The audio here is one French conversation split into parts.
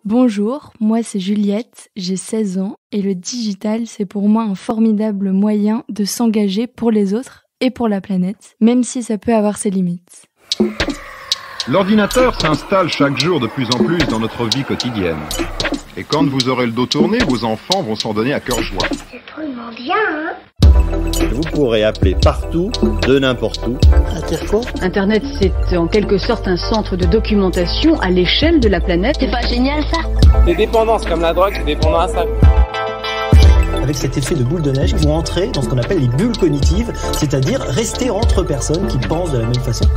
Bonjour, moi c'est Juliette, j'ai 16 ans et le digital c'est pour moi un formidable moyen de s'engager pour les autres et pour la planète, même si ça peut avoir ses limites. L'ordinateur s'installe chaque jour de plus en plus dans notre vie quotidienne. Et quand vous aurez le dos tourné, vos enfants vont s'en donner à cœur joie. C'est drôlement bien, hein? Vous pourrez appeler partout, de n'importe où. Quoi ? Internet, c'est en quelque sorte un centre de documentation à l'échelle de la planète. C'est pas génial ça? Des dépendances comme la drogue, c'est dépendant à ça. Avec cet effet de boule de neige, vous entrez dans ce qu'on appelle les bulles cognitives, c'est-à-dire rester entre personnes qui pensent de la même façon.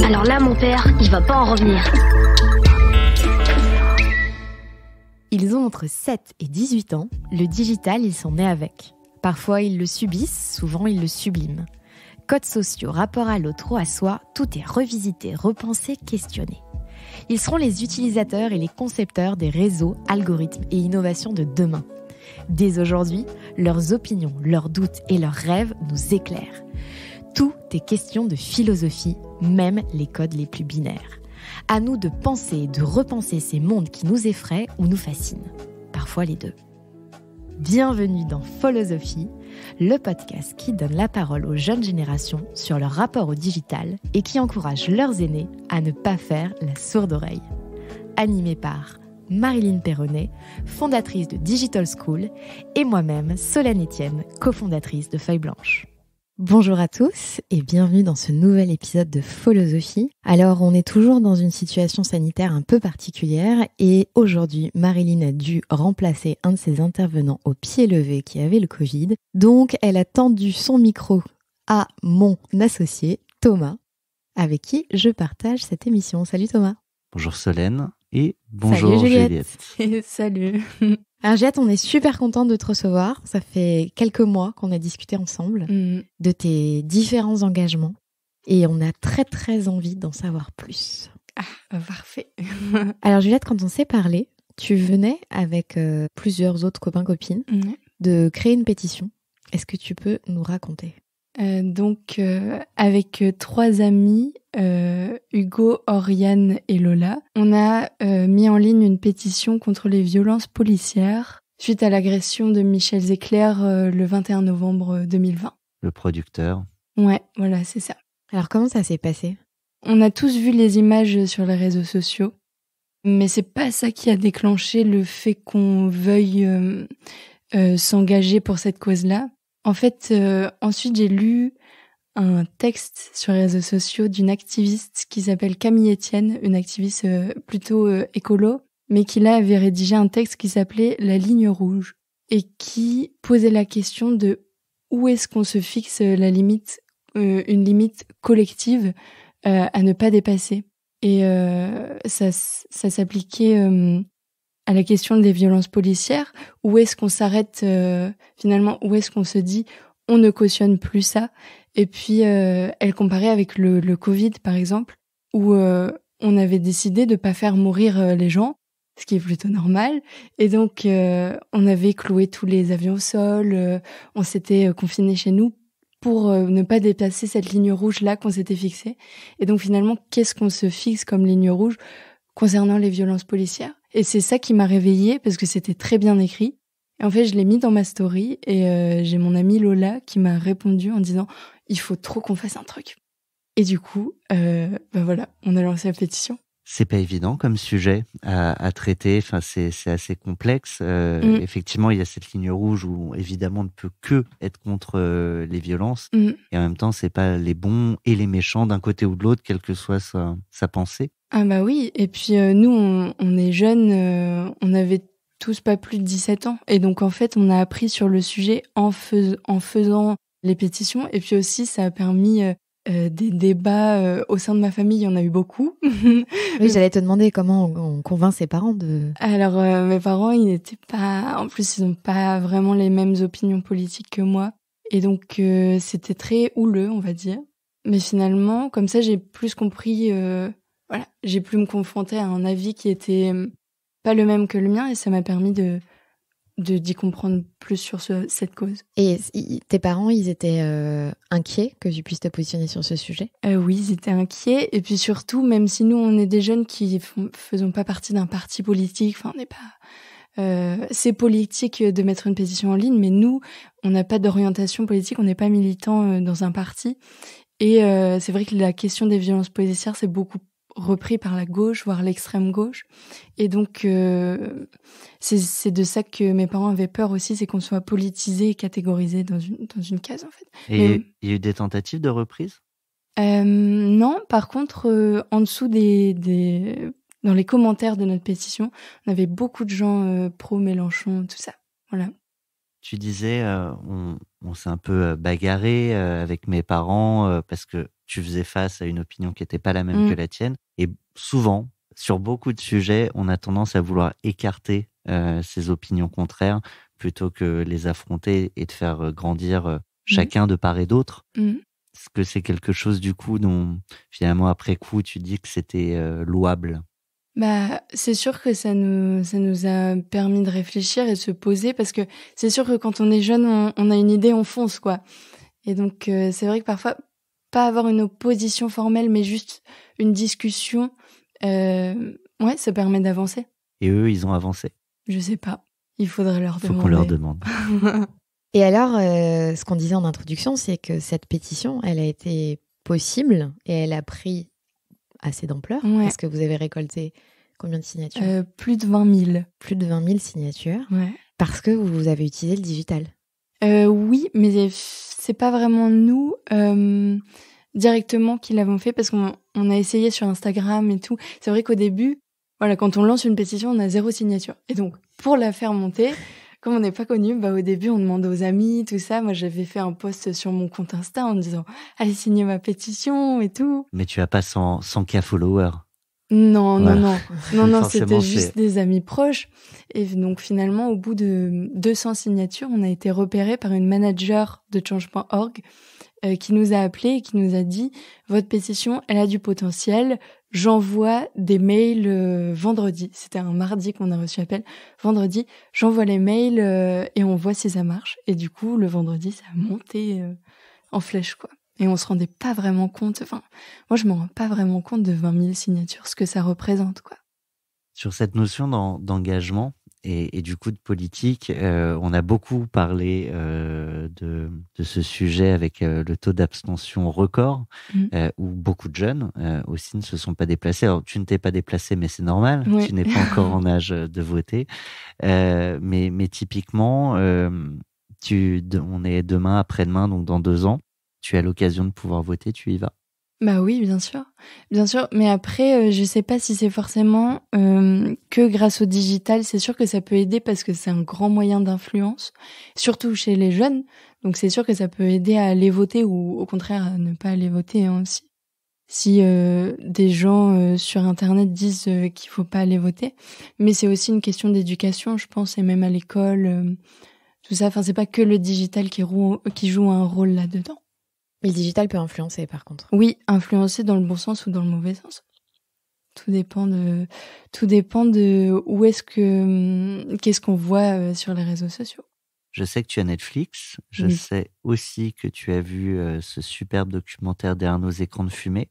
Alors là, mon père, il va pas en revenir. Ils ont entre 7 et 18 ans, le digital, ils sont nés avec. Parfois, ils le subissent, souvent, ils le subliment. Codes sociaux, rapport à l'autre ou à soi, tout est revisité, repensé, questionné. Ils seront les utilisateurs et les concepteurs des réseaux, algorithmes et innovations de demain. Dès aujourd'hui, leurs opinions, leurs doutes et leurs rêves nous éclairent. Tout est question de philosophie, même les codes les plus binaires. À nous de penser et de repenser ces mondes qui nous effraient ou nous fascinent. Parfois les deux. Bienvenue dans Philosophie, le podcast qui donne la parole aux jeunes générations sur leur rapport au digital et qui encourage leurs aînés à ne pas faire la sourde oreille. Animé par Marilyn Perronnet, fondatrice de Digital School, et moi-même, Solène Etienne, cofondatrice de Feuille Blanche. Bonjour à tous et bienvenue dans ce nouvel épisode de Philosophie. Alors, on est toujours dans une situation sanitaire un peu particulière et aujourd'hui, Marilyn a dû remplacer un de ses intervenants au pied levé qui avait le Covid. Donc, elle a tendu son micro à mon associé, Thomas, avec qui je partage cette émission. Salut Thomas. Bonjour Solène et bonjour Salut Juliette. Salut. Alors Juliette, on est super contente de te recevoir. Ça fait quelques mois qu'on a discuté ensemble de tes différents engagements et on a très très envie d'en savoir plus. Ah, parfait. Alors Juliette, quand on s'est parlé, tu venais avec plusieurs autres copains-copines de créer une pétition. Est-ce que tu peux nous raconter ? Avec 3 amis, Hugo, Oriane et Lola, on a mis en ligne une pétition contre les violences policières suite à l'agression de Michel Zecler le 21 novembre 2020. Le producteur. Ouais, voilà, c'est ça. Alors comment ça s'est passé ? On a tous vu les images sur les réseaux sociaux, mais c'est pas ça qui a déclenché le fait qu'on veuille s'engager pour cette cause-là. En fait, ensuite, j'ai lu un texte sur les réseaux sociaux d'une activiste qui s'appelle Camille Etienne, une activiste plutôt écolo, mais qui là avait rédigé un texte qui s'appelait « La ligne rouge » et qui posait la question de où est-ce qu'on se fixe la limite, une limite collective à ne pas dépasser. Et ça s'appliquait à la question des violences policières. Où est-ce qu'on s'arrête finalement, où est-ce qu'on se dit on ne cautionne plus ça. Et puis elle comparait avec le Covid par exemple, où on avait décidé de pas faire mourir les gens, ce qui est plutôt normal. Et donc on avait cloué tous les avions au sol, on s'était confinés chez nous pour ne pas dépasser cette ligne rouge là qu'on s'était fixée. Et donc finalement, qu'est-ce qu'on se fixe comme ligne rouge concernant les violences policières? Et c'est ça qui m'a réveillée parce que c'était très bien écrit. Et en fait, je l'ai mis dans ma story et j'ai mon amie Lola qui m'a répondu en disant « Il faut trop qu'on fasse un truc ». Et du coup, voilà, on a lancé la pétition. C'est pas évident comme sujet à traiter. Enfin, c'est assez complexe. Effectivement, il y a cette ligne rouge où évidemment on ne peut que être contre les violences. Et en même temps, c'est pas les bons et les méchants d'un côté ou de l'autre, quelle que soit sa pensée. Ah bah oui. Et puis nous, on est jeunes. On avait tous pas plus de 17 ans. Et donc en fait, on a appris sur le sujet en faisant les pétitions. Et puis aussi, ça a permis des débats au sein de ma famille, il y en a eu beaucoup. Oui, j'allais te demander comment on convainc ses parents de... Alors, mes parents, ils n'étaient pas... En plus, ils n'ont pas vraiment les mêmes opinions politiques que moi. Et donc, c'était très houleux, on va dire. Mais finalement, comme ça, j'ai plus compris... voilà, j'ai pu me confronter à un avis qui était pas le même que le mien. Et ça m'a permis de d'y comprendre plus sur cette cause. Et tes parents, ils étaient inquiets que tu puisses te positionner sur ce sujet ? Oui, ils étaient inquiets. Et puis surtout, même si nous, on est des jeunes qui faisons pas partie d'un parti politique, on n'est pas... c'est politique de mettre une pétition en ligne, mais nous, on n'a pas d'orientation politique, on n'est pas militant dans un parti. Et c'est vrai que la question des violences policières, c'est beaucoup repris par la gauche, voire l'extrême gauche. Et donc, c'est de ça que mes parents avaient peur aussi, c'est qu'on soit politisé et catégorisé dans une case, en fait. Et il y a eu des tentatives de reprise ? Non, par contre, en dessous dans les commentaires de notre pétition, on avait beaucoup de gens pro-Mélenchon, tout ça. Voilà. Tu disais, on s'est un peu bagarré avec mes parents parce que tu faisais face à une opinion qui n'était pas la même que la tienne. Et souvent, sur beaucoup de sujets, on a tendance à vouloir écarter ces opinions contraires plutôt que les affronter et de faire grandir chacun de part et d'autre. Est-ce que c'est quelque chose du coup dont finalement après coup tu dis que c'était louable ? C'est sûr que ça nous a permis de réfléchir et de se poser, parce que c'est sûr que quand on est jeune, on a une idée, on fonce, quoi. Et donc, c'est vrai que parfois, pas avoir une opposition formelle, mais juste une discussion, ça permet d'avancer. Et eux, ils ont avancé ? Je sais pas. Il faudrait leur demander. Faut qu'on leur demande. Et alors, ce qu'on disait en introduction, c'est que cette pétition, elle a été possible et elle a pris assez d'ampleur. Est-ce que vous avez récolté combien de signatures ? Plus de 20 000. Plus de 20 000 signatures. Ouais. Parce que vous avez utilisé le digital. Oui, mais c'est pas vraiment nous directement qui l'avons fait, parce qu'on a essayé sur Instagram et tout. C'est vrai qu'au début, quand on lance une pétition, on a 0 signature. Et donc, pour la faire monter, comme on n'est pas connu, au début, on demande aux amis, tout ça. Moi, j'avais fait un post sur mon compte Insta en disant « Allez signer ma pétition et tout ». Mais tu as pas 100K followers. Non, c'était juste des amis proches. Et donc, finalement, au bout de 200 signatures, on a été repéré par une manager de Change.org qui nous a appelés et qui nous a dit « Votre pétition, elle a du potentiel. J'envoie des mails vendredi. » C'était un mardi qu'on a reçu l'appel. Vendredi, j'envoie les mails et on voit si ça marche. Et du coup, le vendredi, ça a monté en flèche, quoi. Et on se rendait pas vraiment compte, moi je me rends pas vraiment compte de 20 000 signatures, ce que ça représente, quoi. Sur cette notion d'engagement et du coup de politique, on a beaucoup parlé de ce sujet avec le taux d'abstention record, où beaucoup de jeunes aussi ne se sont pas déplacés. Alors tu ne t'es pas déplacé, mais c'est normal, tu n'es pas encore en âge de voter. Mais typiquement, on est demain, après-demain, donc dans 2 ans. Tu as l'occasion de pouvoir voter, tu y vas ? Oui, bien sûr. Mais après, je sais pas si c'est forcément que grâce au digital. C'est sûr que ça peut aider parce que c'est un grand moyen d'influence, surtout chez les jeunes. Donc c'est sûr que ça peut aider à aller voter ou au contraire à ne pas aller voter aussi. Si des gens sur Internet disent qu'il faut pas aller voter. Mais c'est aussi une question d'éducation, je pense, et même à l'école, tout ça. C'est pas que le digital qui joue un rôle là-dedans. Mais le digital peut influencer, par contre. Oui, influencer dans le bon sens ou dans le mauvais sens. Tout dépend de où qu'est-ce qu'on voit sur les réseaux sociaux. Je sais que tu as Netflix. Je sais aussi que tu as vu ce superbe documentaire Derrière nos écrans de fumée.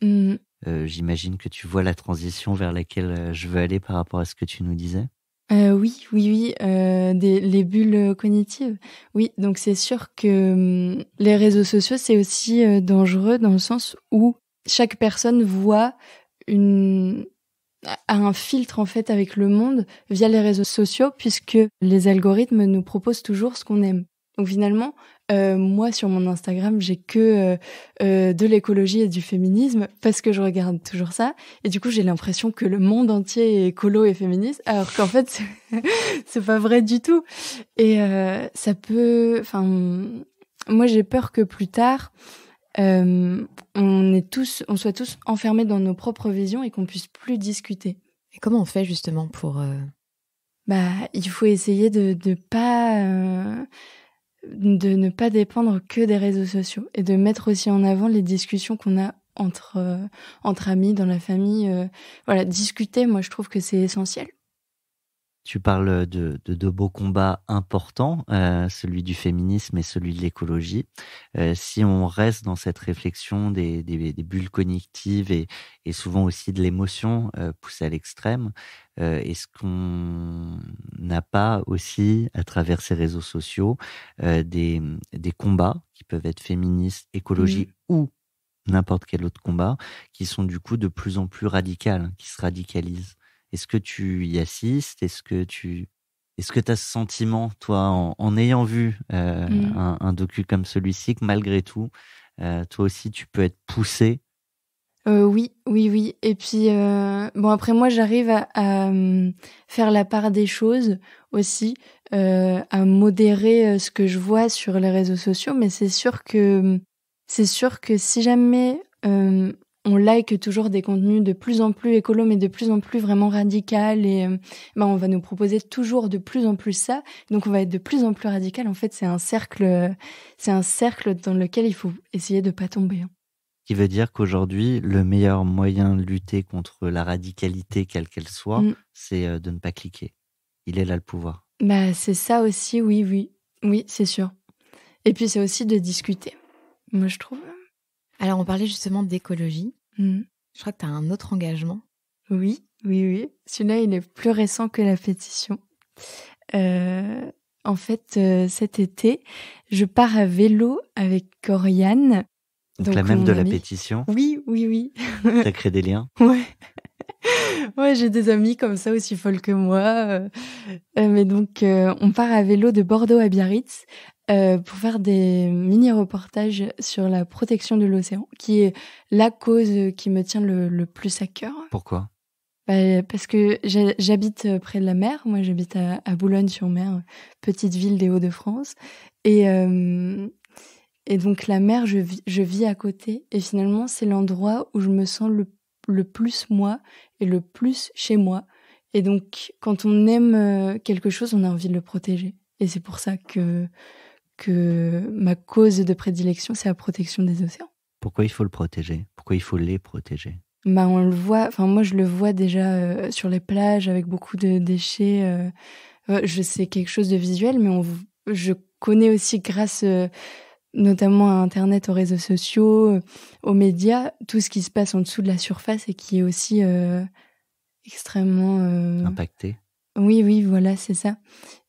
J'imagine que tu vois la transition vers laquelle je veux aller par rapport à ce que tu nous disais. Oui. Les bulles cognitives. Oui, donc c'est sûr que les réseaux sociaux, c'est aussi dangereux dans le sens où chaque personne a un filtre en fait avec le monde via les réseaux sociaux, puisque les algorithmes nous proposent toujours ce qu'on aime. Donc finalement, moi sur mon Instagram, j'ai que de l'écologie et du féminisme parce que je regarde toujours ça. Et du coup, j'ai l'impression que le monde entier est écolo et féministe, alors qu'en fait, c'est pas vrai du tout. Et ça peut... moi, j'ai peur que plus tard, on soit tous enfermés dans nos propres visions et qu'on puisse plus discuter. Et comment on fait justement pour... il faut essayer de ne pas dépendre que des réseaux sociaux et de mettre aussi en avant les discussions qu'on a entre amis, dans la famille. Discuter, moi je trouve que c'est essentiel. Tu parles de deux beaux combats importants, celui du féminisme et celui de l'écologie. Si on reste dans cette réflexion des bulles cognitives et souvent aussi de l'émotion poussée à l'extrême, est-ce qu'on n'a pas aussi, à travers ces réseaux sociaux, des combats qui peuvent être féministes, écologie ou n'importe quel autre combat, qui sont du coup de plus en plus radicales, qui se radicalisent? Est-ce que tu y assistes? Est-ce que tu as ce sentiment, toi, en ayant vu un docu comme celui-ci, que malgré tout, toi aussi, tu peux être poussé? Oui. Et puis, après, moi, j'arrive à faire la part des choses aussi, à modérer ce que je vois sur les réseaux sociaux. Mais c'est sûr que si jamais on like toujours des contenus de plus en plus écolos, mais de plus en plus vraiment radical, et on va nous proposer toujours de plus en plus ça. Donc on va être de plus en plus radical. En fait, c'est un cercle dans lequel il faut essayer de pas tomber. Qui veut dire qu'aujourd'hui, le meilleur moyen de lutter contre la radicalité, quelle qu'elle soit, c'est de ne pas cliquer. Il est là le pouvoir. C'est ça aussi, oui, c'est sûr. Et puis c'est aussi de discuter, moi je trouve. Alors, on parlait justement d'écologie. Je crois que tu as un autre engagement. Oui. Celui-là, il est plus récent que la pétition. En fait, cet été, je pars à vélo avec Oriane. Donc la même de la pétition? Oui. Ça crée des liens? Ouais, j'ai des amis comme ça aussi folles que moi. Mais donc, on part à vélo de Bordeaux à Biarritz. Pour faire des mini-reportages sur la protection de l'océan, qui est la cause qui me tient le plus à cœur. Pourquoi? Parce que j'habite près de la mer. Moi, j'habite à Boulogne-sur-Mer, petite ville des Hauts-de-France. Et donc, la mer, je vis à côté. Et finalement, c'est l'endroit où je me sens le plus moi et le plus chez moi. Et donc, quand on aime quelque chose, on a envie de le protéger. Et c'est pour ça que ma cause de prédilection, c'est la protection des océans. Pourquoi il faut le protéger? Pourquoi il faut les protéger? On le voit, moi je le vois déjà sur les plages avec beaucoup de déchets. Je sais quelque chose de visuel, mais je connais aussi grâce notamment à Internet, aux réseaux sociaux, aux médias, tout ce qui se passe en dessous de la surface et qui est aussi extrêmement... impacté. Oui, voilà, c'est ça.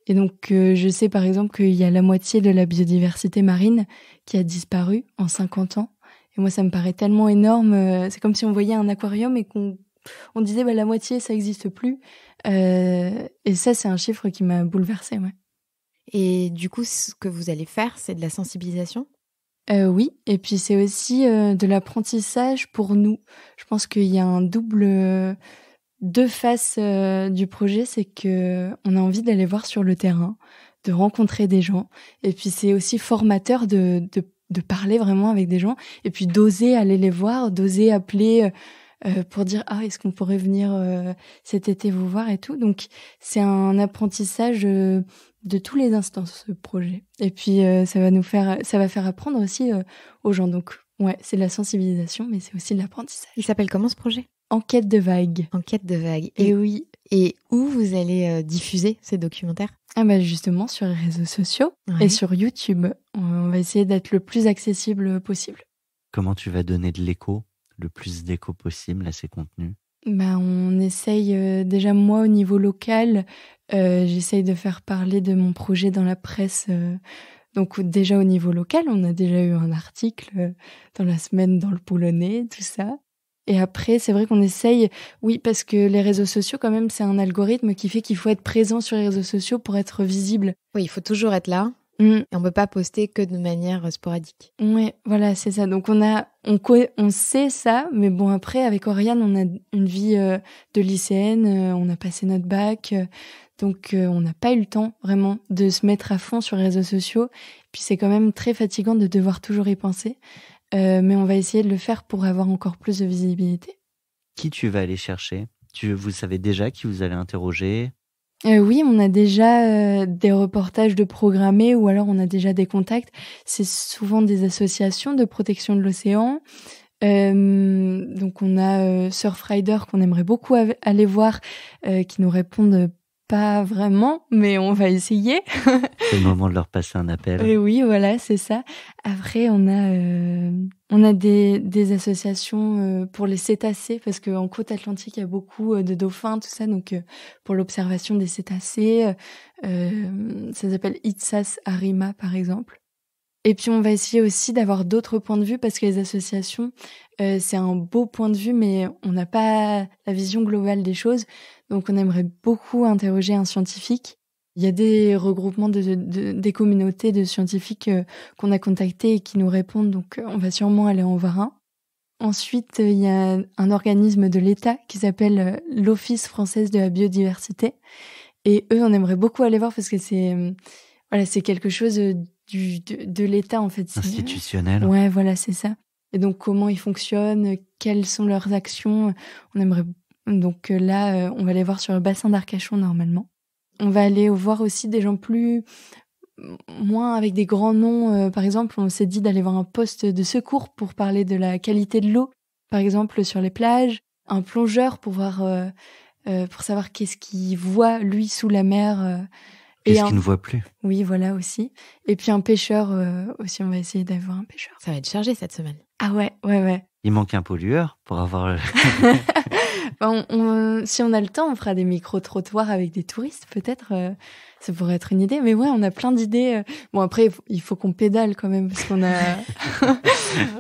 Et donc, je sais par exemple qu'il y a la moitié de la biodiversité marine qui a disparu en 50 ans. Et moi, ça me paraît tellement énorme. C'est comme si on voyait un aquarium et qu'on disait la moitié, ça n'existe plus. Et ça, c'est un chiffre qui m'a bouleversée. Ouais. Et du coup, ce que vous allez faire, c'est de la sensibilisation? Oui, et puis c'est aussi de l'apprentissage pour nous. Je pense qu'il y a deux faces du projet, c'est que on a envie d'aller voir sur le terrain, de rencontrer des gens, et puis c'est aussi formateur de parler vraiment avec des gens, et puis d'oser aller les voir, d'oser appeler pour dire est-ce qu'on pourrait venir cet été vous voir et tout. Donc c'est un apprentissage de tous les instants, ce projet. Et puis ça va faire apprendre aussi aux gens. Donc ouais, c'est de la sensibilisation, mais c'est aussi de l'apprentissage. Il s'appelle comment ce projet? Enquête de vagues. Enquête de vagues. Et oui. Et où vous allez diffuser ces documentaires? Justement sur les réseaux sociaux et sur YouTube. On va essayer d'être le plus accessible possible. Comment tu vas donner de l'écho, le plus d'écho possible à ces contenus? On essaye déjà, moi au niveau local, j'essaye de faire parler de mon projet dans la presse. Donc déjà au niveau local, on a déjà eu un article dans la semaine dans le Polonais, tout ça. Et après, c'est vrai qu'on essaye, oui, parce que les réseaux sociaux, quand même, c'est un algorithme qui fait qu'il faut être présent sur les réseaux sociaux pour être visible. Oui, il faut toujours être là. Et on peut pas poster que de manière sporadique. Ouais, voilà, c'est ça. Donc on sait ça, mais bon, après, avec Oriane, on a une vie de lycéenne, on a passé notre bac, donc on n'a pas eu le temps vraiment de se mettre à fond sur les réseaux sociaux. Puis c'est quand même très fatigant de devoir toujours y penser. Mais on va essayer de le faire pour avoir encore plus de visibilité. Qui tu vas aller chercher? Vous savez déjà qui vous allez interroger? Oui, on a déjà des reportages de programmés ou alors on a déjà des contacts. C'est souvent des associations de protection de l'océan. Donc on a Surfrider qu'on aimerait beaucoup aller voir, qui nous répondent pas vraiment, mais on va essayer. C'est le moment de leur passer un appel. Et oui, voilà, c'est ça. Après, on a des associations pour les cétacés, parce qu'en côte atlantique, il y a beaucoup de dauphins, tout ça. Donc, pour l'observation des cétacés, ça s'appelle Itsas Arima, par exemple. Et puis, on va essayer aussi d'avoir d'autres points de vue, parce que les associations, c'est un beau point de vue, mais on n'a pas la vision globale des choses. Donc, on aimerait beaucoup interroger un scientifique. Il y a des regroupements des communautés de scientifiques qu'on a contactés et qui nous répondent. Donc, on va sûrement aller en voir un. Ensuite, il y a un organisme de l'État qui s'appelle l'Office français de la biodiversité. Et eux, on aimerait beaucoup aller voir parce que c'est quelque chose de l'État, en fait. Institutionnel. Ouais, voilà, c'est ça. Et donc, comment ils fonctionnent, quelles sont leurs actions. On aimerait. Donc là, on va aller voir sur le bassin d'Arcachon, normalement. On va aller voir aussi des gens moins avec des grands noms. Par exemple, on s'est dit d'aller voir un poste de secours pour parler de la qualité de l'eau, par exemple, sur les plages. Un plongeur pour savoir qu'est-ce qu'il voit, lui, sous la mer. Qu'est-ce qu'il ne voit plus. Oui, voilà, aussi. Et puis un pêcheur aussi, on va essayer d'avoir un pêcheur. Ça va être chargé cette semaine. Ah ouais. Il manque un pollueur pour avoir... Si on a le temps, on fera des micro-trottoirs avec des touristes, peut-être. Ça pourrait être une idée. Mais ouais, on a plein d'idées. Bon, après, il faut qu'on pédale quand même, parce qu'on a...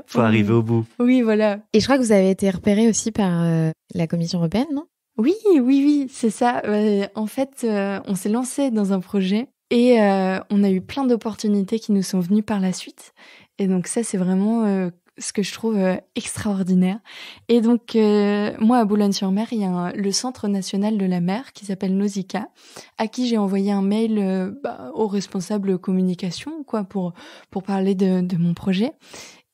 faut arriver au bout. Oui, voilà. Et je crois que vous avez été repéré aussi par la Commission européenne, non ? Oui, c'est ça. En fait, on s'est lancé dans un projet et on a eu plein d'opportunités qui nous sont venues par la suite. Et donc ça, c'est vraiment... ce que je trouve extraordinaire. Et donc, moi, à Boulogne-sur-Mer, il y a le Centre national de la mer qui s'appelle Nausicaa, à qui j'ai envoyé un mail au responsable communication, pour parler de mon projet.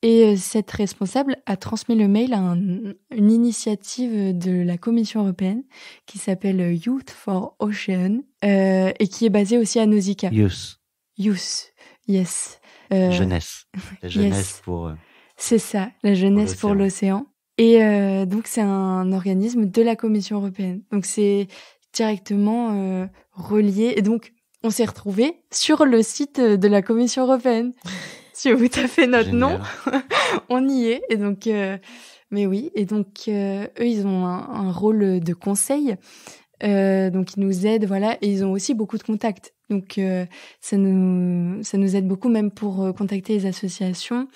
Et cette responsable a transmis le mail à une initiative de la Commission européenne qui s'appelle Youth for Ocean et qui est basée aussi à Nausicaa. Youth, yes. Jeunesse. La jeunesse yes. pour... C'est ça, la jeunesse pour l'océan. Et donc, c'est un organisme de la Commission européenne. Donc, c'est directement relié. Et donc, on s'est retrouvés sur le site de la Commission européenne. Si vous tapez notre nom, on y est. Et donc, mais oui. Et donc, eux, ils ont un rôle de conseil. Donc, ils nous aident, voilà. Et ils ont aussi beaucoup de contacts. Donc, ça nous aide beaucoup, même pour contacter les associations.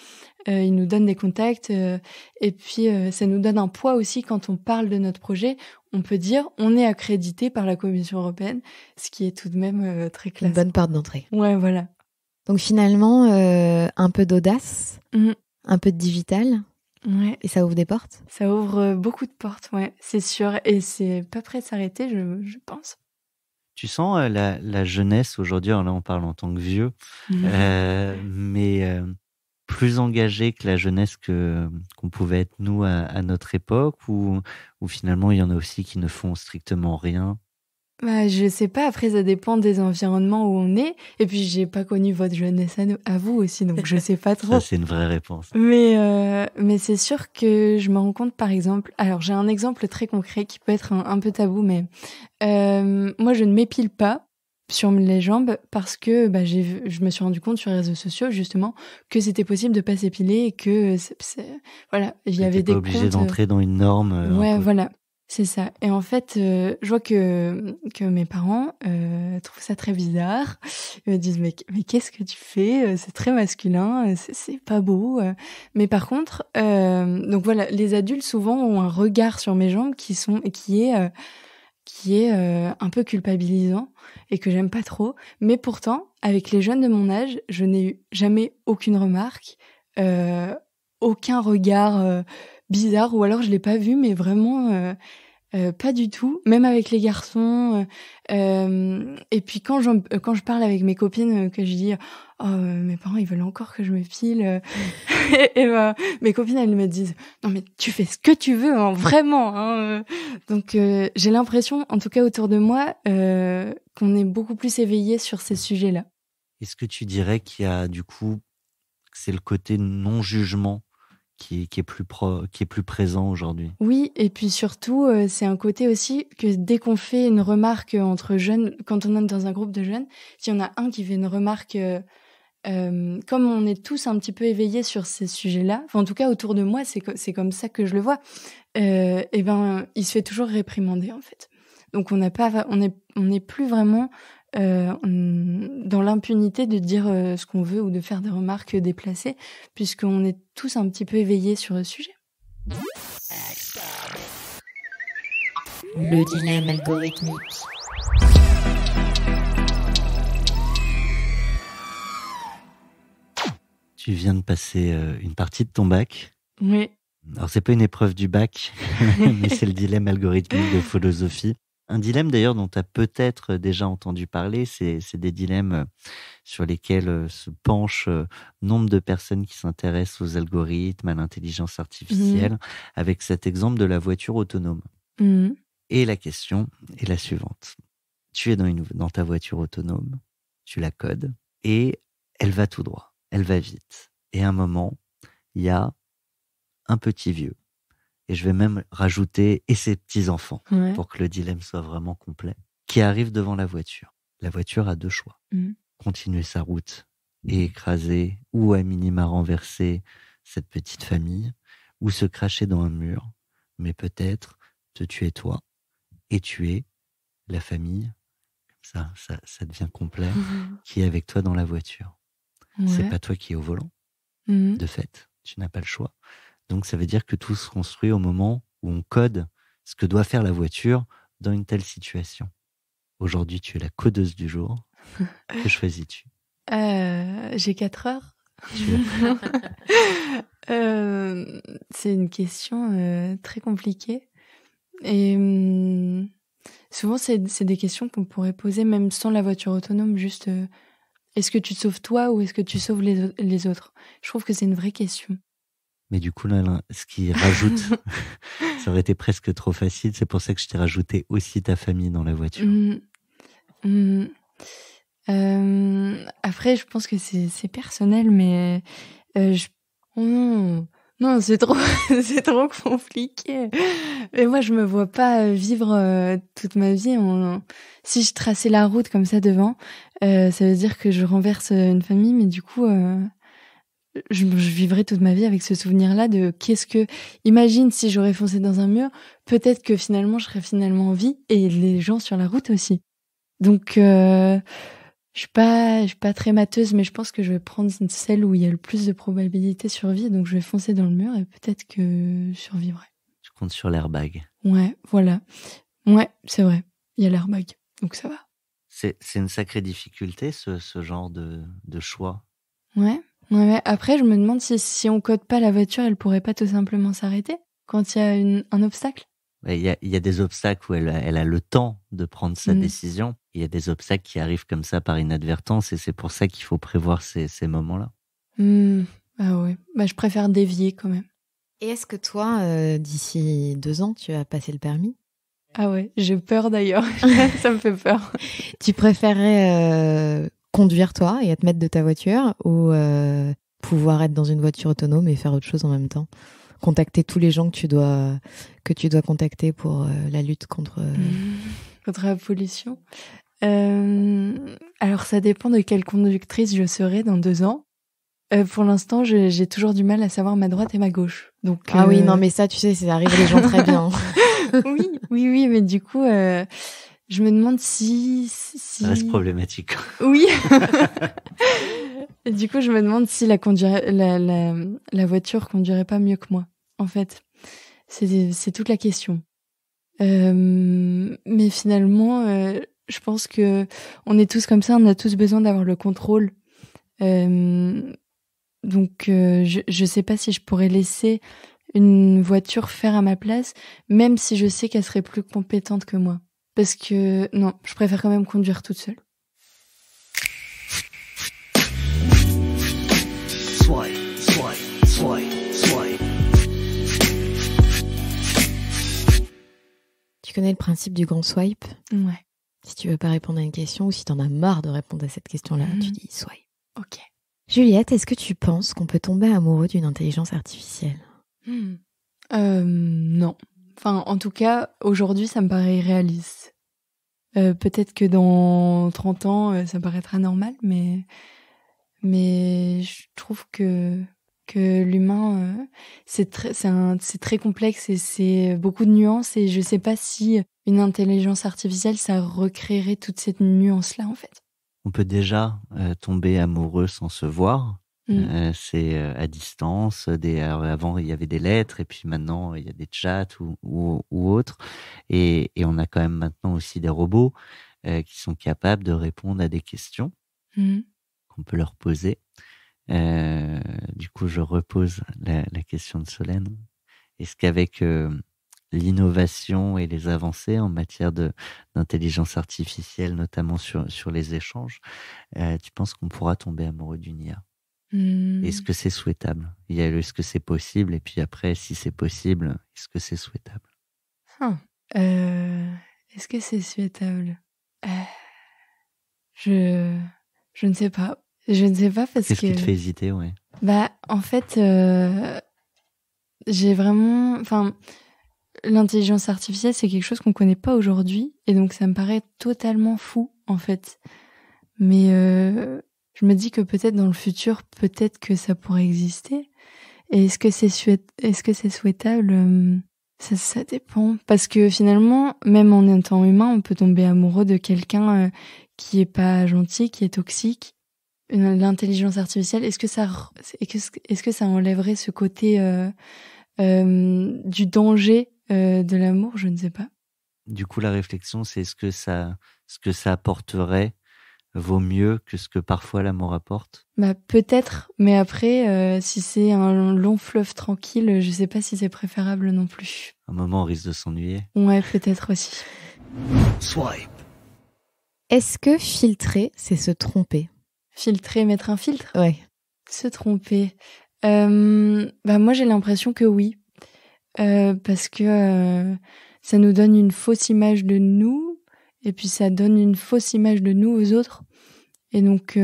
Ils nous donnent des contacts. Et puis, ça nous donne un poids aussi quand on parle de notre projet. On peut dire, on est accrédité par la Commission européenne, ce qui est tout de même très classe. Une bonne porte d'entrée. Ouais, voilà. Donc, finalement, un peu d'audace, un peu de digital. Ouais. Et ça ouvre des portes ? Ça ouvre beaucoup de portes, ouais, c'est sûr. Et c'est pas prêt de s'arrêter, je pense. Tu sens la jeunesse aujourd'hui, alors là on parle en tant que vieux, mais plus engagée que la jeunesse qu'on pouvait être nous à notre époque, ou finalement il y en a aussi qui ne font strictement rien? Je sais pas, après ça dépend des environnements où on est. Et puis j'ai pas connu votre jeunesse à vous aussi, donc je sais pas trop. Ça c'est une vraie réponse. Mais c'est sûr que je me rends compte, par exemple, alors j'ai un exemple très concret qui peut être un peu tabou, mais moi je ne m'épile pas sur les jambes parce que je me suis rendu compte sur les réseaux sociaux justement que c'était possible de pas s'épiler et que voilà, il y avait des comptes. T'es pas obligé d'entrer dans une norme. Ouais, voilà. C'est ça. Et en fait, je vois que mes parents trouvent ça très bizarre. Ils me disent mais qu'est-ce que tu fais ? C'est très masculin, c'est pas beau. Mais par contre, donc voilà, les adultes souvent ont un regard sur mes jambes qui est un peu culpabilisant et que j'aime pas trop. Mais pourtant, avec les jeunes de mon âge, je n'ai eu jamais aucune remarque, aucun regard bizarre, ou alors je l'ai pas vu, mais vraiment pas du tout. Même avec les garçons. Et puis quand je parle avec mes copines, que je dis mes parents ils veulent encore que je m'épile, et mes copines elles me disent non mais tu fais ce que tu veux, hein, vraiment. Hein. Donc j'ai l'impression, en tout cas autour de moi, qu'on est beaucoup plus éveillé sur ces sujets-là. Est-ce que tu dirais qu'il y a du coup, c'est le côté non-jugement qui est plus présent aujourd'hui. Oui, et puis surtout, c'est un côté aussi que dès qu'on fait une remarque entre jeunes, quand on est dans un groupe de jeunes, s'il y en a un qui fait une remarque, comme on est tous un petit peu éveillés sur ces sujets-là, enfin en tout cas autour de moi, c'est comme ça que je le vois, et ben il se fait toujours réprimander en fait. Donc on n'est plus vraiment dans l'impunité de dire ce qu'on veut ou de faire des remarques déplacées, puisqu'on est tous un petit peu éveillés sur le sujet. Le dilemme algorithmique. Tu viens de passer une partie de ton bac. Oui. Alors c'est pas une épreuve du bac, mais c'est le dilemme algorithmique de philosophie. Un dilemme d'ailleurs dont tu as peut-être déjà entendu parler, c'est des dilemmes sur lesquels se penchent nombre de personnes qui s'intéressent aux algorithmes, à l'intelligence artificielle, avec cet exemple de la voiture autonome. Et la question est la suivante. Tu es dans ta voiture autonome, tu la codes, et elle va tout droit, elle va vite. Et à un moment, il y a un petit vieux. Et je vais même rajouter « et ses petits-enfants » pour que le dilemme soit vraiment complet, qui arrive devant la voiture. La voiture a deux choix. Continuer sa route et écraser ou à minima renverser cette petite famille, ou se cracher dans un mur, mais peut-être te tuer toi et tuer la famille. Ça devient complet, qui est avec toi dans la voiture. C'est pas toi qui es au volant. De fait, tu n'as pas le choix. Donc, ça veut dire que tout se construit au moment où on code ce que doit faire la voiture dans une telle situation. Aujourd'hui, tu es la codeuse du jour. Que choisis-tu ? J'ai 4 heures. C'est une question très compliquée. Et souvent, c'est des questions qu'on pourrait poser même sans la voiture autonome. Juste, est-ce que tu te sauves toi ou est-ce que tu sauves les autres ? Je trouve que c'est une vraie question. Mais du coup, là, ce qui rajoute, ça aurait été presque trop facile. C'est pour ça que je t'ai rajouté aussi ta famille dans la voiture. Après, je pense que c'est personnel, mais non, c'est trop compliqué. Et moi, je me vois pas vivre toute ma vie. Si je traçais la route comme ça devant, ça veut dire que je renverse une famille, mais du coup, je vivrais toute ma vie avec ce souvenir-là de imagine si j'aurais foncé dans un mur, peut-être que finalement, je serais finalement en vie et les gens sur la route aussi. Donc, je suis pas très mateuse, mais je pense que je vais prendre celle où il y a le plus de probabilité de survie, donc je vais foncer dans le mur et peut-être que je survivrai. Tu comptes sur l'airbag. Ouais, voilà. Ouais, c'est vrai. Il y a l'airbag, donc ça va. C'est une sacrée difficulté, ce genre de choix. Ouais. Après, je me demande si on code pas la voiture, elle pourrait pas tout simplement s'arrêter quand il y a un obstacle. Il y a des obstacles où elle a le temps de prendre sa décision. Il y a des obstacles qui arrivent comme ça par inadvertance et c'est pour ça qu'il faut prévoir ces moments-là. Ah ouais, je préfère dévier quand même. Et est-ce que toi, d'ici 2 ans, tu vas passer le permis ? Ah ouais, j'ai peur d'ailleurs. Ça me fait peur. Tu préférerais conduire toi et être maître de ta voiture ou pouvoir être dans une voiture autonome et faire autre chose en même temps ? Contacter tous les gens que tu dois contacter pour la lutte contre la pollution. Alors ça dépend de quelle conductrice je serai dans 2 ans. Pour l'instant, j'ai toujours du mal à savoir ma droite et ma gauche. Donc oui, non mais ça tu sais, ça arrive les gens très bien. oui, mais du coup je me demande si ça reste problématique. Oui. Et du coup, je me demande si la voiture conduirait pas mieux que moi. En fait, c'est toute la question. Mais finalement, je pense que on est tous comme ça. On a tous besoin d'avoir le contrôle. Donc, je sais pas si je pourrais laisser une voiture faire à ma place, même si je sais qu'elle serait plus compétente que moi. Parce que non, je préfère quand même conduire toute seule. Tu connais le principe du grand swipe ? Ouais. Si tu veux pas répondre à une question ou si t'en as marre de répondre à cette question-là, tu dis swipe. Ok. Juliette, est-ce que tu penses qu'on peut tomber amoureux d'une intelligence artificielle ? Non. Enfin, en tout cas, aujourd'hui, ça me paraît irréaliste. Peut-être que dans 30 ans, ça paraîtra normal, mais je trouve que l'humain, c'est très complexe et c'est beaucoup de nuances, et je sais pas si une intelligence artificielle, ça recréerait toute cette nuance-là, en fait. On peut déjà tomber amoureux sans se voir. C'est à distance. Alors, avant, il y avait des lettres, et puis maintenant, il y a des chats ou autres. Et on a quand même maintenant aussi des robots qui sont capables de répondre à des questions qu'on peut leur poser. Du coup, je repose la question de Solène. Est-ce qu'avec l'innovation et les avancées en matière d'intelligence artificielle, notamment sur les échanges, tu penses qu'on pourra tomber amoureux d'une IA ? Est-ce que c'est souhaitable ? Est-ce que c'est possible ? Et puis après, si c'est possible, est-ce que c'est souhaitable ? Est-ce que c'est souhaitable ? Je ne sais pas. Je ne sais pas parce que... Qu'est-ce qui te fait hésiter, ouais ? En fait, j'ai vraiment... L'intelligence artificielle, c'est quelque chose qu'on connaît pas aujourd'hui, et donc ça me paraît totalement fou, en fait. Mais je me dis que peut-être dans le futur, peut-être que ça pourrait exister. Et est-ce que c'est souhaitable ? Ça dépend. Parce que finalement, même en étant humain, on peut tomber amoureux de quelqu'un qui est pas gentil, qui est toxique. L'intelligence artificielle, est-ce que ça enlèverait ce côté du danger de l'amour ? Je ne sais pas. Du coup, la réflexion, c'est ce que ça apporterait vaut mieux que ce que parfois l'amour apporte ? Peut-être, mais après, si c'est un long fleuve tranquille, je sais pas si c'est préférable non plus. À un moment, on risque de s'ennuyer. Ouais, peut-être aussi. Swipe. Est-ce que filtrer, c'est se tromper ? Filtrer, mettre un filtre ? Ouais. Se tromper. Moi, j'ai l'impression que oui. Parce que ça nous donne une fausse image de nous, et puis ça donne une fausse image de nous aux autres. Et donc,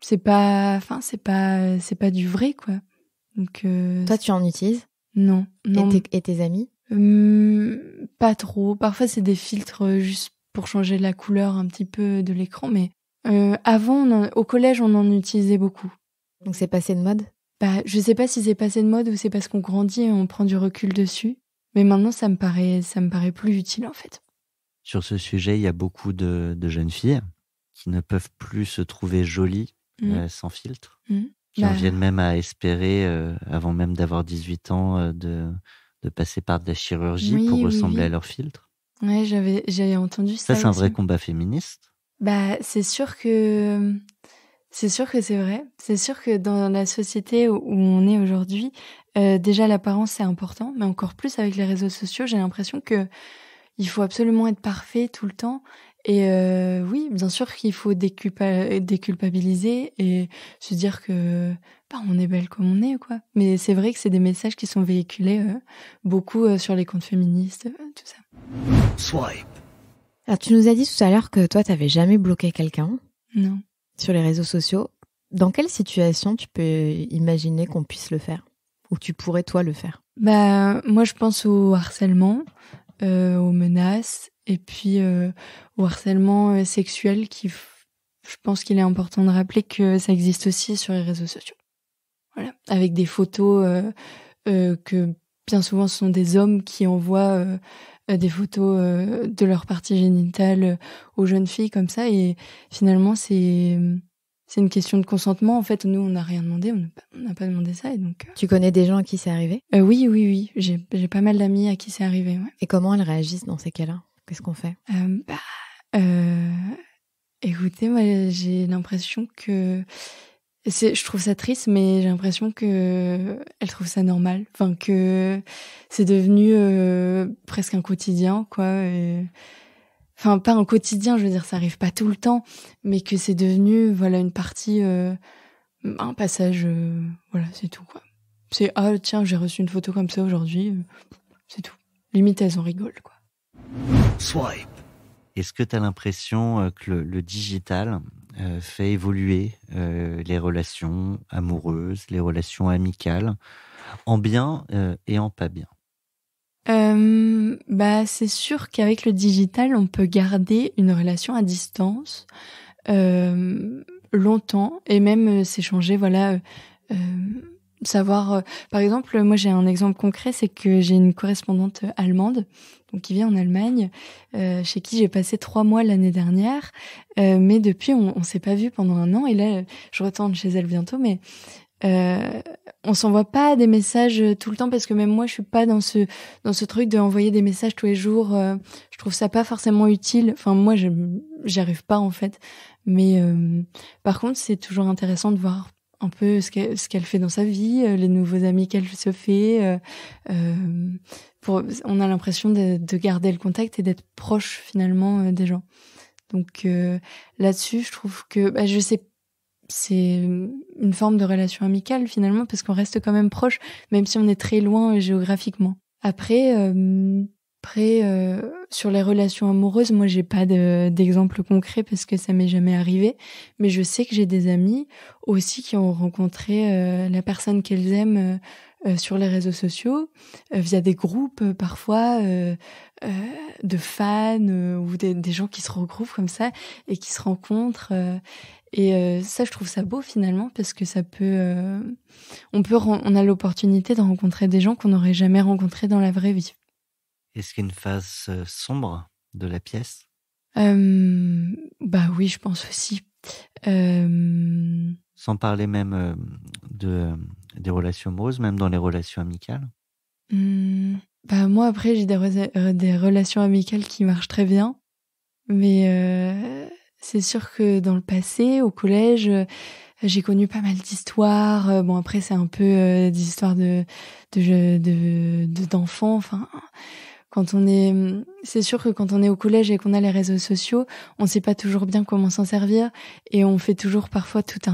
c'est pas du vrai, quoi. Donc, toi, tu en utilises ? Non. Et tes amis ? Pas trop. Parfois, c'est des filtres juste pour changer la couleur un petit peu de l'écran, mais avant, au collège, on en utilisait beaucoup. Donc c'est passé de mode ? Je sais pas si c'est passé de mode ou c'est parce qu'on grandit et on prend du recul dessus, mais maintenant, ça me paraît plus utile, en fait. Sur ce sujet, il y a beaucoup de jeunes filles qui ne peuvent plus se trouver jolies sans filtre, qui en viennent même à espérer, avant même d'avoir 18 ans, de passer par de la chirurgie pour ressembler à leur filtre. Ouais, j'avais entendu ça. Ça, c'est un vrai combat féministe. C'est sûr que c'est vrai. C'est sûr que dans la société où on est aujourd'hui, déjà l'apparence c'est important, mais encore plus avec les réseaux sociaux, j'ai l'impression que il faut absolument être parfait tout le temps. Et oui, bien sûr qu'il faut déculpabiliser et se dire que on est belle comme on est, quoi. Mais c'est vrai que c'est des messages qui sont véhiculés beaucoup sur les comptes féministes, tout ça. Swipe. Alors tu nous as dit tout à l'heure que toi t'avais jamais bloqué quelqu'un. Non. Sur les réseaux sociaux. Dans quelle situation tu peux imaginer qu'on puisse le faire ? Ou tu pourrais toi le faire ? Moi je pense au harcèlement, aux menaces, et puis au harcèlement sexuel je pense qu'il est important de rappeler que ça existe aussi sur les réseaux sociaux. Voilà, avec des photos que bien souvent ce sont des hommes qui envoient des photos de leur partie génitale aux jeunes filles comme ça, et finalement c'est une question de consentement. En fait, nous on n'a rien demandé, on n'a pas demandé ça, et donc. Tu connais des gens à qui c'est arrivé ? Oui, j'ai pas mal d'amis à qui c'est arrivé. Ouais. Et comment elles réagissent dans ces cas-là ? Qu'est-ce qu'on fait ? Écoutez, moi j'ai l'impression que je trouve ça triste, mais j'ai l'impression que elle trouve ça normal. Enfin, que c'est devenu presque un quotidien, quoi. Enfin, pas un quotidien, je veux dire, ça arrive pas tout le temps, mais que c'est devenu, voilà, une partie, un passage, voilà, c'est tout, quoi. C'est, tiens, j'ai reçu une photo comme ça aujourd'hui, c'est tout. Limite, elles en rigolent, quoi. Swipe. Est-ce que tu as l'impression que le digital fait évoluer les relations amoureuses, les relations amicales, en bien et en pas bien? C'est sûr qu'avec le digital, on peut garder une relation à distance longtemps et même s'échanger, savoir. Par exemple, moi j'ai un exemple concret, c'est que j'ai une correspondante allemande, donc qui vit en Allemagne, chez qui j'ai passé 3 mois l'année dernière, mais depuis on s'est pas vu pendant 1 an et là je retourne chez elle bientôt, mais on s'envoie pas des messages tout le temps parce que même moi je suis pas dans ce truc de envoyer des messages tous les jours. Je trouve ça pas forcément utile. Enfin moi j'y arrive pas en fait. Mais par contre c'est toujours intéressant de voir un peu ce qu'elle fait dans sa vie, les nouveaux amis qu'elle se fait. On a l'impression de garder le contact et d'être proche finalement des gens. Donc là-dessus je trouve que je sais. C'est une forme de relation amicale finalement parce qu'on reste quand même proche même si on est très loin géographiquement. Après sur les relations amoureuses, moi j'ai pas d'exemple concret parce que ça m'est jamais arrivé, mais je sais que j'ai des amis aussi qui ont rencontré la personne qu'elles aiment sur les réseaux sociaux via des groupes parfois de fans ou des gens qui se regroupent comme ça et qui se rencontrent et ça je trouve ça beau finalement parce que ça peut on a l'opportunité de rencontrer des gens qu'on n'aurait jamais rencontrés dans la vraie vie. Est-ce qu'il y a une phase sombre de la pièce? Oui, je pense aussi. Sans parler même des relations amoureuses, même dans les relations amicales? Moi, après, j'ai des relations amicales qui marchent très bien. Mais c'est sûr que dans le passé, au collège, j'ai connu pas mal d'histoires. Après, c'est un peu des histoires d'enfants. Enfin... c'est sûr que quand on est au collège et qu'on a les réseaux sociaux, on sait pas toujours bien comment s'en servir et on fait toujours parfois toute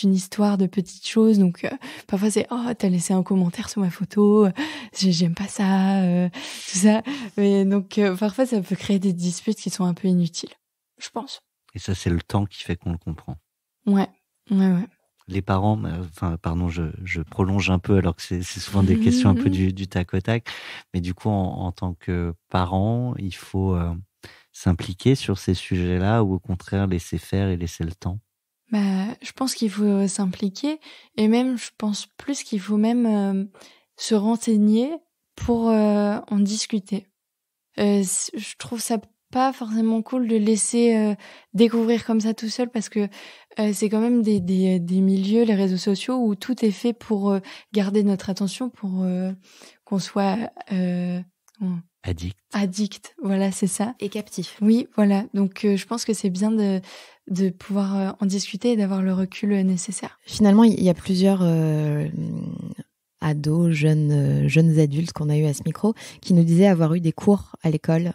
une histoire de petites choses. Donc parfois c'est t'as laissé un commentaire sous ma photo, j'aime pas ça, tout ça. Mais donc parfois ça peut créer des disputes qui sont un peu inutiles, je pense. Et ça c'est le temps qui fait qu'on le comprend. Ouais. Les parents, je prolonge un peu alors que c'est souvent des questions un peu du tac au tac, mais du coup en tant que parent, il faut s'impliquer sur ces sujets-là ou au contraire laisser faire et laisser le temps? Je pense qu'il faut s'impliquer et même je pense plus qu'il faut même se renseigner pour en discuter. Je trouve ça pas forcément cool de laisser découvrir comme ça tout seul parce que c'est quand même des milieux, les réseaux sociaux, où tout est fait pour garder notre attention, pour qu'on soit addict. Voilà, c'est ça. Et captif. Oui, voilà. Donc je pense que c'est bien de pouvoir en discuter et d'avoir le recul nécessaire. Finalement, il y a plusieurs ados, jeunes adultes qu'on a eu à ce micro, qui nous disaient avoir eu des cours à l'école,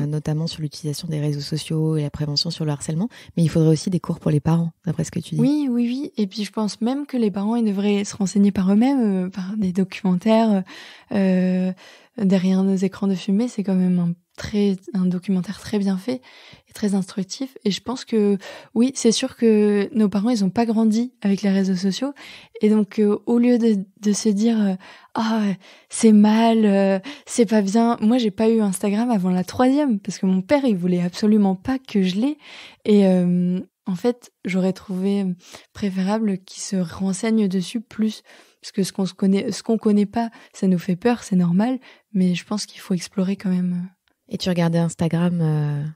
notamment sur l'utilisation des réseaux sociaux et la prévention sur le harcèlement. Mais il faudrait aussi des cours pour les parents, d'après ce que tu dis. Oui. Et puis je pense même que les parents, ils devraient se renseigner par eux-mêmes, par des documentaires. Derrière nos écrans de fumée, c'est quand même un documentaire très bien fait et très instructif. Et je pense que oui, c'est sûr que nos parents, ils ont pas grandi avec les réseaux sociaux. Et donc, au lieu de se dire c'est mal, c'est pas bien. Moi, j'ai pas eu Instagram avant la 3e parce que mon père, il voulait absolument pas que je l'ai. Et en fait, j'aurais trouvé préférable qu'il se renseigne dessus plus. Parce que ce qu'on connaît pas, ça nous fait peur, c'est normal. Mais je pense qu'il faut explorer quand même. Et tu regardais Instagram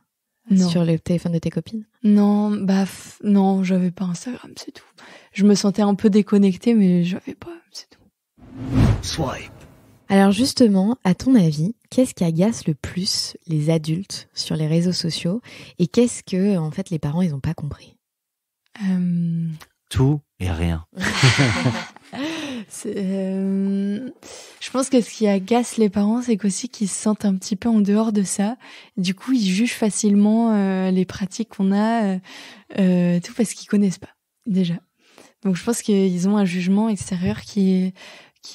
sur le téléphone de tes copines? Non, non, j'avais pas Instagram, c'est tout. Je me sentais un peu déconnectée, mais j'avais pas, c'est tout. Swipe. Alors justement, à ton avis, qu'est-ce qui agace le plus les adultes sur les réseaux sociaux et qu'est-ce que, en fait, les parents, ils ont pas compris? Tout et rien. Je pense que ce qui agace les parents, c'est qu'aussi qu'ils se sentent un petit peu en dehors de ça. Du coup, ils jugent facilement les pratiques qu'on a, tout parce qu'ils connaissent pas déjà. Donc, je pense qu'ils ont un jugement extérieur qui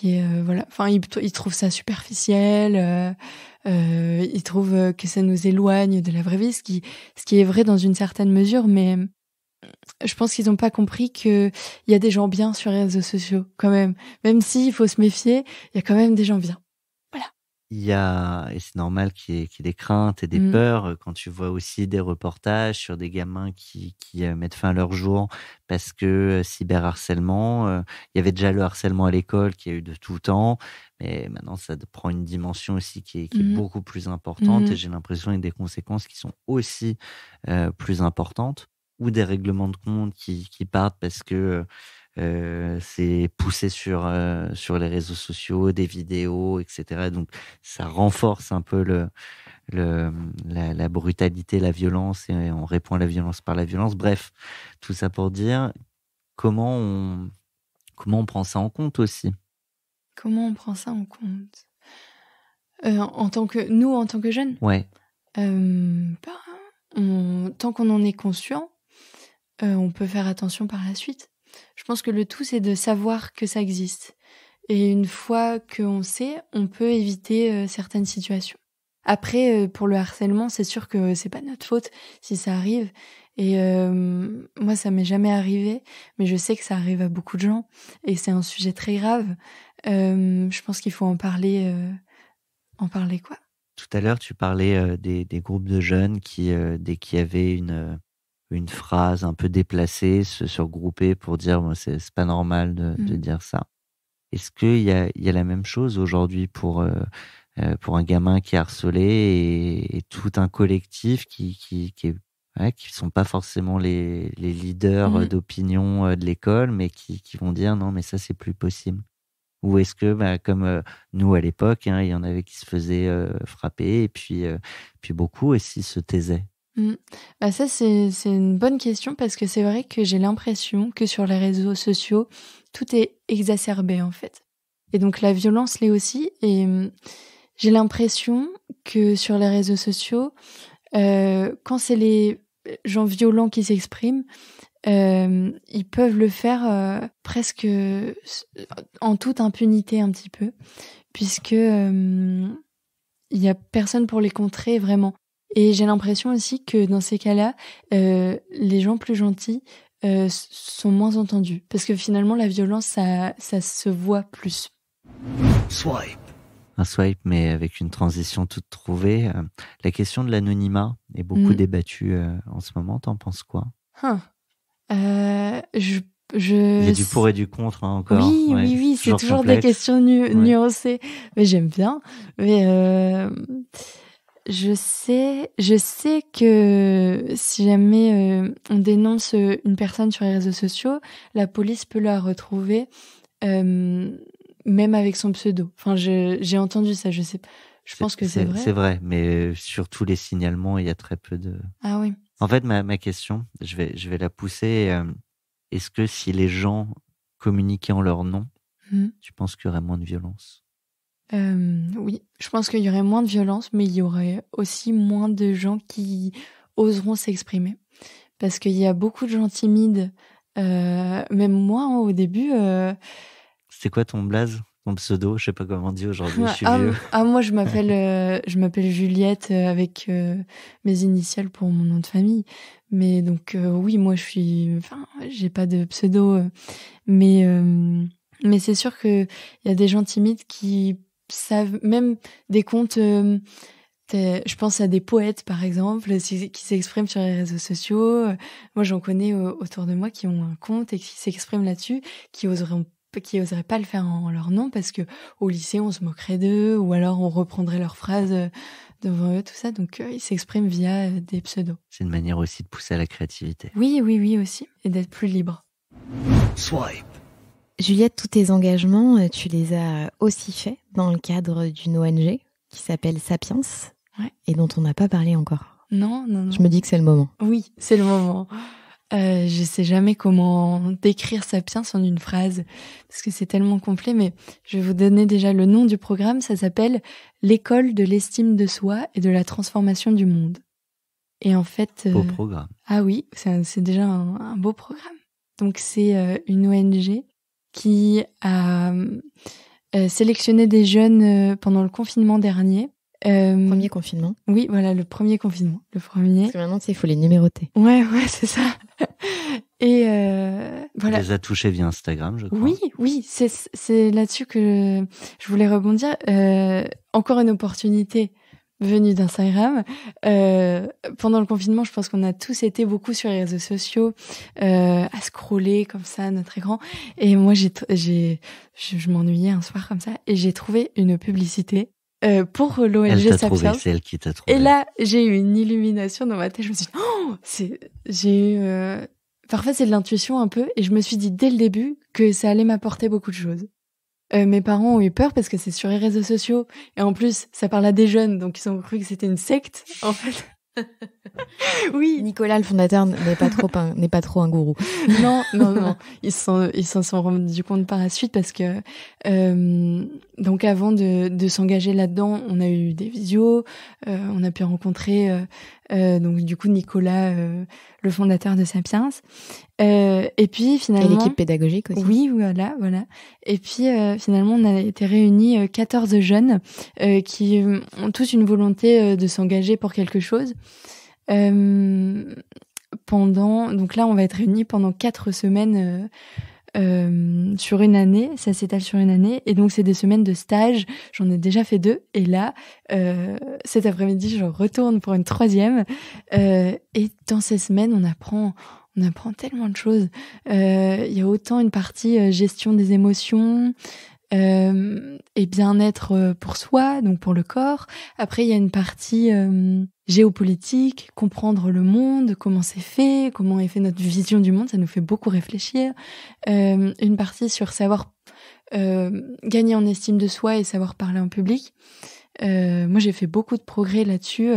est voilà. Enfin, ils trouvent ça superficiel. Ils trouvent que ça nous éloigne de la vraie vie, ce qui est vrai dans une certaine mesure, mais je pense qu'ils n'ont pas compris qu'il y a des gens bien sur les réseaux sociaux, quand même. Même s'il faut se méfier, il y a quand même des gens bien. Voilà. Et c'est normal qu'il y ait des craintes et des peurs quand tu vois aussi des reportages sur des gamins qui mettent fin à leur jour parce que cyberharcèlement, il y avait déjà le harcèlement à l'école qui a eu de tout temps, mais maintenant ça prend une dimension aussi qui est beaucoup plus importante et j'ai l'impression qu'il y a des conséquences qui sont aussi plus importantes ou des règlements de compte qui partent parce que c'est poussé sur les réseaux sociaux, des vidéos, etc. Donc ça renforce un peu la brutalité, la violence, et on répond à la violence par la violence. Bref, tout ça pour dire comment on prend ça en compte aussi. Comment on prend ça en compte en tant que jeunes. Ouais. Tant qu'on en est conscient, on peut faire attention par la suite. Je pense que le tout, c'est de savoir que ça existe. Et une fois qu'on sait, on peut éviter certaines situations. Après, pour le harcèlement, c'est sûr que c'est pas notre faute si ça arrive. Et moi, ça m'est jamais arrivé, mais je sais que ça arrive à beaucoup de gens. Et c'est un sujet très grave. Je pense qu'il faut en parler quoi. Tout à l'heure, tu parlais des groupes de jeunes qui, dès qu'il y avait une phrase un peu déplacée, se regrouper pour dire c'est pas normal de dire ça. Est-ce qu'il y a la même chose aujourd'hui pour un gamin qui est harcelé et tout un collectif qui sont pas forcément les leaders d'opinion de l'école, mais qui vont dire non, mais ça c'est plus possible? Ou est-ce que, comme nous à l'époque, il y en avait qui se faisaient frapper et puis beaucoup aussi se taisaient? Ça, c'est une bonne question parce que c'est vrai que j'ai l'impression que sur les réseaux sociaux, tout est exacerbé en fait. Et donc la violence l'est aussi. Et j'ai l'impression que sur les réseaux sociaux, quand c'est les gens violents qui s'expriment, ils peuvent le faire presque en toute impunité un petit peu, puisque il y a personne pour les contrer vraiment. Et j'ai l'impression aussi que dans ces cas-là, les gens plus gentils sont moins entendus. Parce que finalement, la violence, ça se voit plus. Swipe. Un swipe, mais avec une transition toute trouvée. La question de l'anonymat est beaucoup débattue en ce moment. T'en penses quoi? Il y a du pour et du contre encore. Oui, c'est toujours complexe. Des questions nuancées. Mais j'aime bien. Mais je sais que si jamais on dénonce une personne sur les réseaux sociaux, la police peut la retrouver même avec son pseudo. Enfin, j'ai entendu ça, je sais pas. Je pense que c'est vrai. C'est vrai, mais sur tous les signalements, il y a très peu de... Ah oui. En fait, ma question, je vais la pousser. Est-ce que si les gens communiquaient en leur nom, tu penses qu'il y aurait moins de violence? Oui, je pense qu'il y aurait moins de violence, mais il y aurait aussi moins de gens qui oseront s'exprimer. Parce qu'il y a beaucoup de gens timides. Même moi, au début... C'est quoi ton blaze, ton pseudo? Je sais pas comment on dit aujourd'hui, je suis vieux. Moi, je m'appelle Juliette avec mes initiales pour mon nom de famille. Mais donc, oui, moi, j'ai pas de pseudo. Mais c'est sûr qu'il y a des gens timides qui savent, même des comptes... je pense à des poètes, par exemple, qui s'expriment sur les réseaux sociaux. Moi, j'en connais autour de moi qui ont un compte et qui s'expriment là-dessus, qui oseraient pas le faire en leur nom parce que au lycée, on se moquerait d'eux ou alors on reprendrait leurs phrases devant eux, tout ça. Donc, ils s'expriment via des pseudos. C'est une manière aussi de pousser à la créativité. Oui, aussi. Et d'être plus libre. Swipe. Juliette, tous tes engagements, tu les as aussi faits dans le cadre d'une ONG qui s'appelle Sapiens. Ouais. Et dont on n'a pas parlé encore. Non. Je me dis que c'est le moment. Oui, c'est le moment. Je sais jamais comment décrire Sapiens en une phrase, parce que c'est tellement complet, mais je vais vous donner déjà le nom du programme. Ça s'appelle l'École de l'estime de soi et de la transformation du monde. Et en fait... Beau programme. Ah oui, c'est déjà un beau programme. Donc c'est une ONG qui a sélectionné des jeunes pendant le confinement dernier. Premier confinement. Oui, voilà, le premier confinement. Le premier. Parce que maintenant, il faut les numéroter. Ouais, c'est ça. Et voilà. Tu les as touchés via Instagram, je crois. Oui, c'est là-dessus que je voulais rebondir. Encore une opportunité venue d'Instagram. Pendant le confinement, je pense qu'on a tous été beaucoup sur les réseaux sociaux, à scroller comme ça notre écran. Et moi, je m'ennuyais un soir comme ça et j'ai trouvé une publicité pour l'ONG Sapiens. C'est elle qui t'a trouvé. Et là, j'ai eu une illumination dans ma tête. Je me suis dit, parfois, c'est de l'intuition un peu. Et je me suis dit dès le début que ça allait m'apporter beaucoup de choses. Mes parents ont eu peur parce que c'est sur les réseaux sociaux. Et en plus, ça parle à des jeunes. Donc, ils ont cru que c'était une secte, en fait. Oui. Nicolas, le fondateur, n'est pas trop un gourou. Non. Ils s'en sont rendus compte par la suite parce que, donc avant de s'engager là-dedans, on a eu des visios, on a pu rencontrer, donc du coup, Nicolas, le fondateur de Sapiens. Et puis finalement. Et l'équipe pédagogique aussi. Oui, voilà. Et puis finalement, on a été réunis 14 jeunes qui ont tous une volonté de s'engager pour quelque chose. Donc là, on va être réunis pendant 4 semaines sur une année. Ça s'étale sur une année. Et donc, c'est des semaines de stage. J'en ai déjà fait 2. Et là, cet après-midi, je retourne pour une 3e. Et dans ces semaines, on apprend tellement de choses. Il y a autant une partie gestion des émotions et bien-être pour soi, donc pour le corps. Après, il y a une partie géopolitique, comprendre le monde, comment c'est fait, comment est fait notre vision du monde, ça nous fait beaucoup réfléchir. Une partie sur savoir gagner en estime de soi et savoir parler en public. Moi, j'ai fait beaucoup de progrès là-dessus.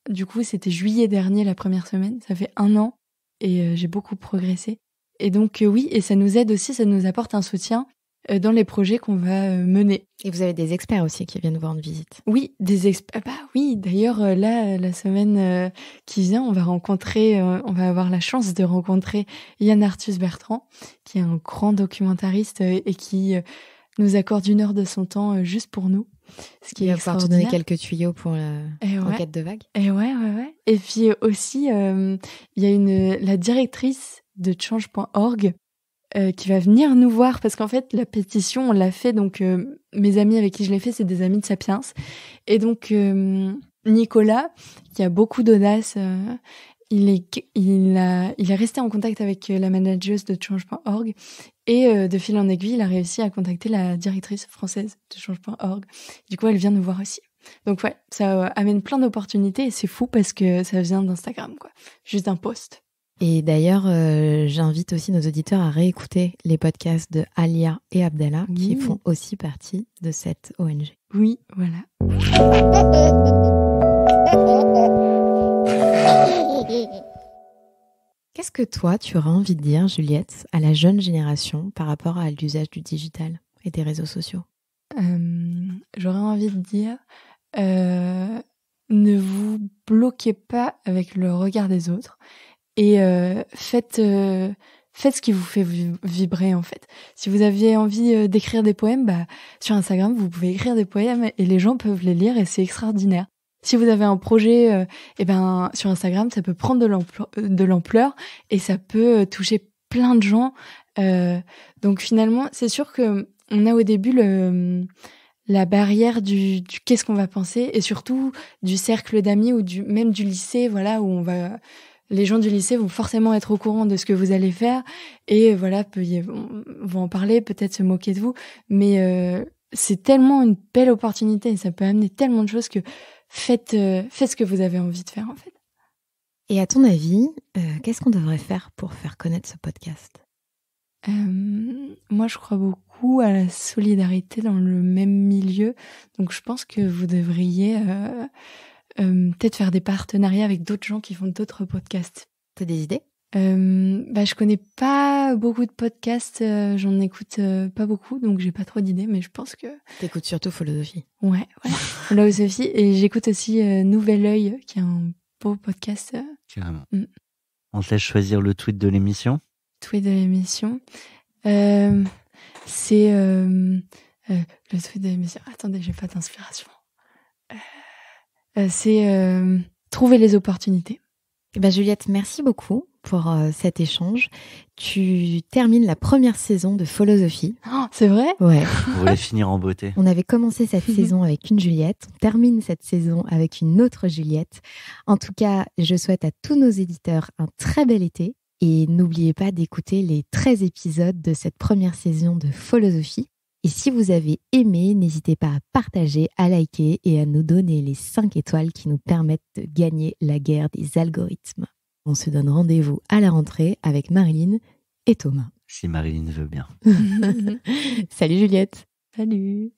Du coup, c'était juillet dernier, la première semaine. Ça fait 1 an et j'ai beaucoup progressé. Et donc, oui, et ça nous aide aussi, ça nous apporte un soutien dans les projets qu'on va mener. Et vous avez des experts aussi qui viennent vous rendre visite. Oui, des experts. Bah oui, d'ailleurs, là, la semaine qui vient, on va avoir la chance de rencontrer Yann Arthus Bertrand, qui est un grand documentariste et qui nous accorde 1 heure de son temps juste pour nous. Ce qui va pouvoir te donner quelques tuyaux pour l'enquête de vagues. Et ouais. Et puis aussi, il y a la directrice de change.org qui va venir nous voir parce qu'en fait, la pétition, on l'a fait. Donc, mes amis avec qui je l'ai fait, c'est des amis de Sapiens. Et donc, Nicolas, qui a beaucoup d'audace, il est resté en contact avec la manageuse de change.org et de fil en aiguille, il a réussi à contacter la directrice française de change.org. Du coup, elle vient nous voir aussi. Donc ouais, ça amène plein d'opportunités et c'est fou parce que ça vient d'Instagram, quoi. Juste un post. Et d'ailleurs, j'invite aussi nos auditeurs à réécouter les podcasts de Alia et Abdallah qui font aussi partie de cette ONG. Oui, voilà. Qu'est-ce que toi, tu aurais envie de dire, Juliette, à la jeune génération par rapport à l'usage du digital et des réseaux sociaux ? J'aurais envie de dire, ne vous bloquez pas avec le regard des autres et faites ce qui vous fait vibrer en fait. Si vous aviez envie d'écrire des poèmes, sur Instagram, vous pouvez écrire des poèmes et les gens peuvent les lire et c'est extraordinaire. Si vous avez un projet, sur Instagram, ça peut prendre de l'ampleur et ça peut toucher plein de gens. Donc finalement, c'est sûr que on a au début la barrière du qu'est-ce qu'on va penser et surtout du cercle d'amis ou même du lycée, voilà, où les gens du lycée vont forcément être au courant de ce que vous allez faire et voilà, vont en parler, peut-être se moquer de vous, mais c'est tellement une belle opportunité et ça peut amener tellement de choses que faites ce que vous avez envie de faire en fait. Et à ton avis, qu'est-ce qu'on devrait faire pour faire connaître ce podcast ? Moi, je crois beaucoup à la solidarité dans le même milieu. Donc, je pense que vous devriez peut-être faire des partenariats avec d'autres gens qui font d'autres podcasts. T'as des idées ? Je connais pas beaucoup de podcasts, j'en écoute pas beaucoup, donc j'ai pas trop d'idées, mais je pense que... T'écoutes surtout Philosophie. Ouais, voilà. Philosophie, et j'écoute aussi Nouvel Oeil, qui est un beau podcast. Carrément. On te laisse choisir le tweet de l'émission ? Tweet de l'émission. C'est le tweet de l'émission. Attendez, j'ai pas d'inspiration. C'est trouver les opportunités. Juliette, merci beaucoup pour cet échange. Tu termines la première saison de Philosophie. Oh, c'est vrai ? Ouais. On voulait finir en beauté. On avait commencé cette saison avec une Juliette. On termine cette saison avec une autre Juliette. En tout cas, je souhaite à tous nos éditeurs un très bel été. Et n'oubliez pas d'écouter les 13 épisodes de cette première saison de Philosophie. Et si vous avez aimé, n'hésitez pas à partager, à liker et à nous donner les 5 étoiles qui nous permettent de gagner la guerre des algorithmes. On se donne rendez-vous à la rentrée avec Marilyn et Thomas. Si Marilyn veut bien. Salut Juliette. Salut.